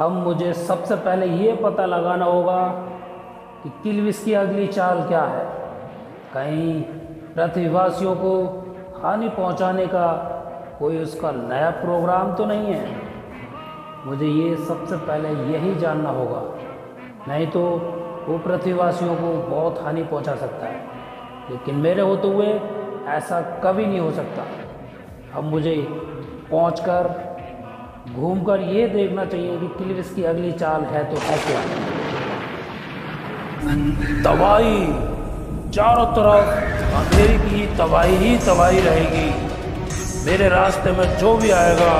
अब मुझे सबसे पहले ये पता लगाना होगा कि किल्विस की अगली चाल क्या है। कहीं पृथ्वीवासियों को हानि पहुंचाने का कोई उसका नया प्रोग्राम तो नहीं है। मुझे ये सबसे पहले यही जानना होगा, नहीं तो वो पृथ्वीवासियों को बहुत हानि पहुंचा सकता है, लेकिन मेरे होते हुए ऐसा कभी नहीं हो सकता। अब मुझे पहुंचकर घूमकर ये देखना चाहिए कि किल्विस की अगली चाल है तो है क्या। तबाही, चारों तरफ अंधेरी की तबाही ही तबाही रहेगी। मेरे रास्ते में जो भी आएगा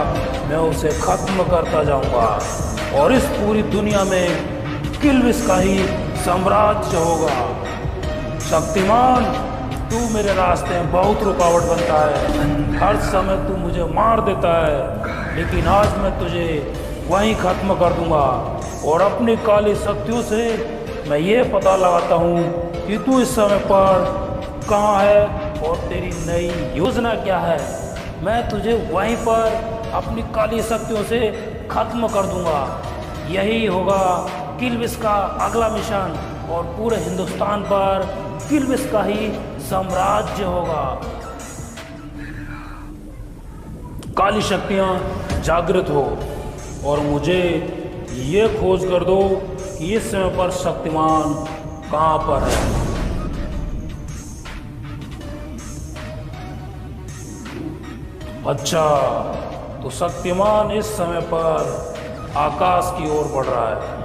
मैं उसे खत्म करता जाऊंगा और इस पूरी दुनिया में किल्विस का ही साम्राज्य होगा। शक्तिमान, तू मेरे रास्ते में बहुत रुकावट बनता है। हर समय तू मुझे मार देता है, लेकिन आज मैं तुझे वहीं खत्म कर दूंगा और अपनी काली शक्तियों से मैं ये पता लगाता हूँ कि तू इस समय पर कहाँ है और तेरी नई योजना क्या है। मैं तुझे वहीं पर अपनी काली शक्तियों से खत्म कर दूंगा। यही होगा किल्विस का अगला मिशन और पूरे हिंदुस्तान पर किल्विस का ही साम्राज्य होगा। काली शक्तियां जागृत हो और मुझे ये खोज कर दो कि इस समय पर शक्तिमान कहाँ पर है। अच्छा, तो शक्तिमान इस समय पर आकाश की ओर बढ़ रहा है।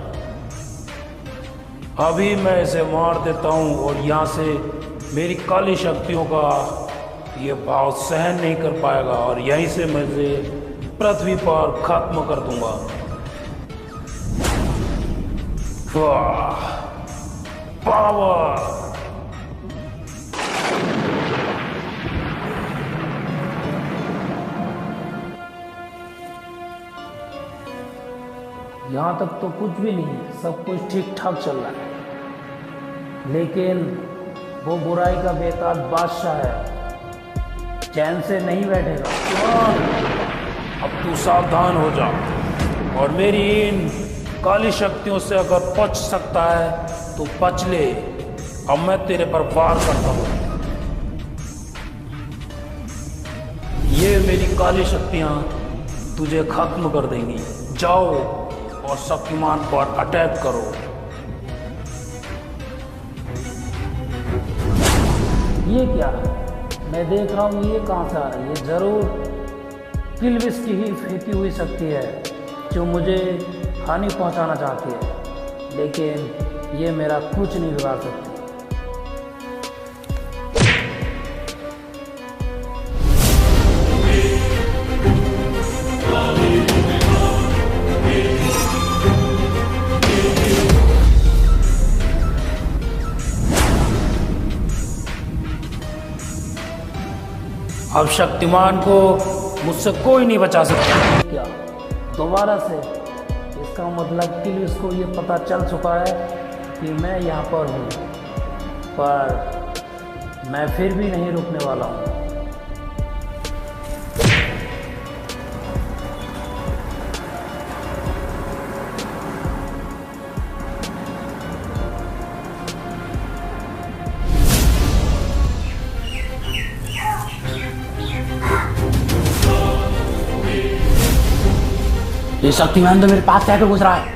अभी मैं इसे मार देता हूं और यहाँ से मेरी काली शक्तियों का ये भाव सहन नहीं कर पाएगा और यहीं से मैं इसे पृथ्वी पर खत्म कर दूंगा। पावर, यहाँ तक तो कुछ भी नहीं है, सब कुछ ठीक ठाक चल रहा है, लेकिन वो बुराई का बेताज बादशाह है, चैन से नहीं बैठेगा। अब तू सावधान हो जा और मेरी इन काली शक्तियों से अगर बच सकता है तो बच ले। अब मैं तेरे पर वार करता हूँ। ये मेरी काली शक्तियाँ तुझे खत्म कर देंगी। जाओ और शक्तिमान पर अटैक करो। ये क्या है? मैं देख रहा हूँ ये कहाँ से आ रही है। ये जरूर किल्विस की ही फेंकी हुई शक्ति है जो मुझे हानि पहुंचाना चाहती है, लेकिन ये मेरा कुछ नहीं बिगाड़ सकती। अब शक्तिमान को मुझसे कोई नहीं बचा सकता। क्या दोबारा से? इसका मतलब कि इसको ये पता चल चुका है कि मैं यहाँ पर हूँ, पर मैं फिर भी नहीं रुकने वाला हूँ। ये शक्तिमान तो मेरे पास क्या गुजरा है।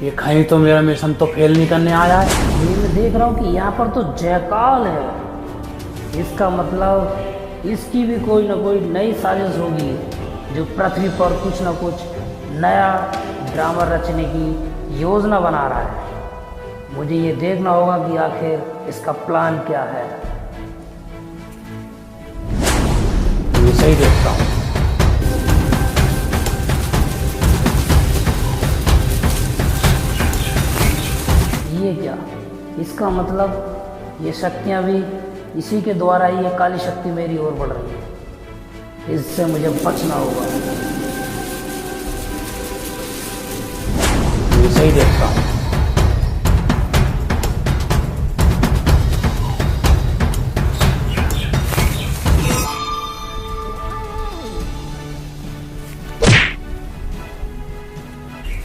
ये कहीं तो मेरा मिशन तो फेल नहीं करने आया है। ये मैं देख रहा हूँ कि यहाँ पर तो जयकाल है। इसका मतलब इसकी भी कोई ना कोई नई साजिश होगी जो पृथ्वी पर कुछ ना कुछ नया ड्रामा रचने की योजना बना रहा है। मुझे ये देखना होगा कि आखिर इसका प्लान क्या है। ये सही देखता हूँ। ये क्या? इसका मतलब ये शक्तियाँ भी इसी के द्वारा ही ये काली शक्ति मेरी ओर बढ़ रही है। इससे मुझे बचना होगा। ये सही देखता हूँ।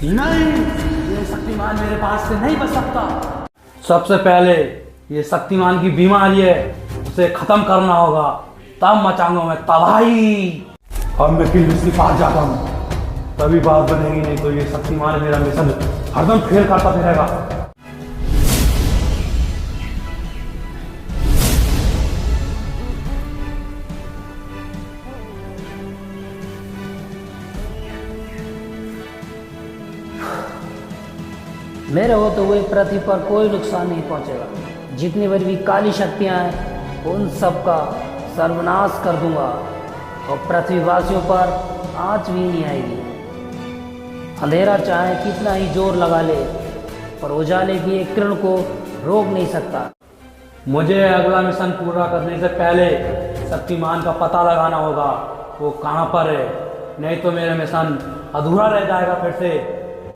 नहीं, ये शक्तिमान मेरे पास से नहीं बच सकता। सबसे पहले ये शक्तिमान की बीमारी है, उसे खत्म करना होगा, तब मचाऊंगा मैं तबाही। अब मैं किलबिश के पास जाता हूँ, तभी बात बनेगी, नहीं तो ये शक्तिमान मेरा मिशन हरदम फेल करता फिरेगा। मेरे होते हुए पृथ्वी पर कोई नुकसान नहीं पहुंचेगा। जितनी बड़ी भी काली शक्तियां हैं उन सब का सर्वनाश कर दूंगा और पृथ्वीवासियों पर आंच भी नहीं आएगी। अंधेरा चाहे कितना ही जोर लगा ले, पर उजाले की एक किरण को रोक नहीं सकता। मुझे अगला मिशन पूरा करने से पहले शक्तिमान का पता लगाना होगा, वो कहाँ पर है, नहीं तो मेरा मिशन अधूरा रह जाएगा फिर से।